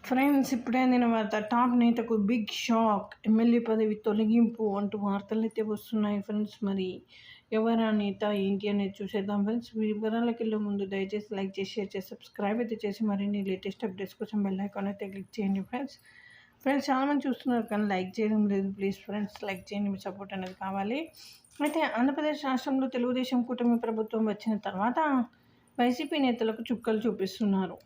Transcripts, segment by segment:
Friends, ఇప్పుడే అందిన వార్త. టాప్ నేతకు బిగ్ షాక్, ఎమ్మెల్యే పదవి తొలగింపు అంటూ వార్తలైతే వస్తున్నాయి ఫ్రెండ్స్. మరి ఎవరా నేత ఏంటి అనేది చూసేద్దాం ఫ్రెండ్స్. వివరాలకు వెళ్ళే ముందు దయచేసి లైక్ చేసి, షేర్ చేసి, సబ్స్క్రైబ్ అయితే చేసి మరిన్ని లేటెస్ట్ అప్డేట్స్ కోసం బెల్ ఐకాన్ అయితే క్లిక్ చేయండి ఫ్రెండ్స్. చాలామంది చూస్తున్నారు కానీ లైక్ చేయడం లేదు. ప్లీజ్ ఫ్రెండ్స్, లైక్ చేయండి, మీ సపోర్ట్ అనేది కావాలి. అయితే ఆంధ్రప్రదేశ్ రాష్ట్రంలో తెలుగుదేశం కూటమి ప్రభుత్వం వచ్చిన తర్వాత వైసీపీ నేతలకు చుక్కలు చూపిస్తున్నారు.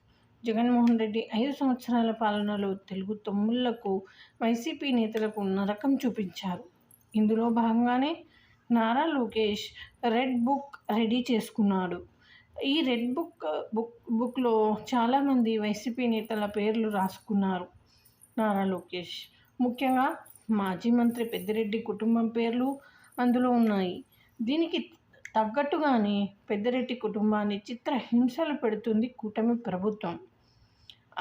జగన్మోహన్ రెడ్డి 5 సంవత్సరాల పాలనలో తెలుగు తమ్ముళ్లకు, వైసీపీ నేతలకు నరకం చూపించారు. ఇందులో భాగంగానే Nara Lokesh red book ready చేసుకున్నాడు. ఈ రెడ్ బుక్లో చాలామంది వైసీపీ నేతల పేర్లు రాసుకున్నారు నారా లోకేష్. ముఖ్యంగా మాజీ మంత్రి పెద్దిరెడ్డి కుటుంబం పేర్లు అందులో ఉన్నాయి. దీనికి తగ్గట్టుగానే పెద్దిరెడ్డి కుటుంబాన్ని చిత్రహింసలు పెడుతుంది కూటమి ప్రభుత్వం.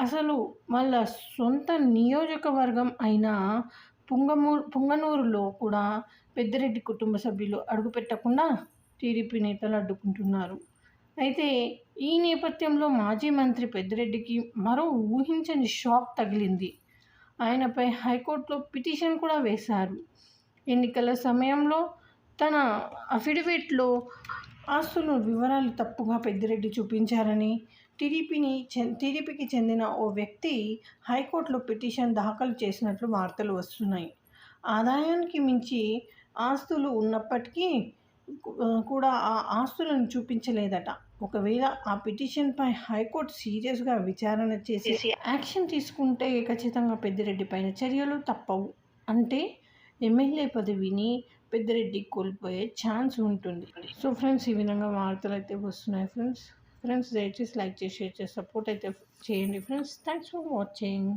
అసలు వాళ్ళ సొంత నియోజకవర్గం అయిన పుంగనూరులో కూడా పెద్దిరెడ్డి కుటుంబ సభ్యులు అడుగుపెట్టకుండా టీడీపీ నేతలు అడ్డుకుంటున్నారు. అయితే ఈ నేపథ్యంలో మాజీ మంత్రి పెద్దిరెడ్డికి మరో ఊహించని షాక్ తగిలింది. ఆయనపై హైకోర్టులో పిటిషన్ కూడా వేశారు. ఎన్నికల సమయంలో తన అఫిడవిట్లో ఆస్తుల వివరాలు తప్పుగా పెద్దిరెడ్డి చూపించారని టీడీపీకి చెందిన ఓ వ్యక్తి హైకోర్టులో పిటిషన్ దాఖలు చేసినట్లు వార్తలు వస్తున్నాయి. ఆదాయానికి మించి ఆస్తులు ఉన్నప్పటికీ కూడా ఆ ఆస్తులను చూపించలేదట. ఒకవేళ ఆ పిటిషన్పై హైకోర్టు సీరియస్గా విచారణ చేసి యాక్షన్ తీసుకుంటే ఖచ్చితంగా పెద్దిరెడ్డి పైన చర్యలు తప్పవు. అంటే ఎమ్మెల్యే పదవిని పెద్దిరెడ్డి కోల్పోయే ఛాన్స్ ఉంటుంది. సో ఫ్రెండ్స్, ఈ విధంగా వార్తలు అయితే వస్తున్నాయి ఫ్రెండ్స్. దయచేసి లైక్ చేసి, షేర్ చేసి, సపోర్ట్ అయితే చేయండి ఫ్రెండ్స్. Thanks for watching.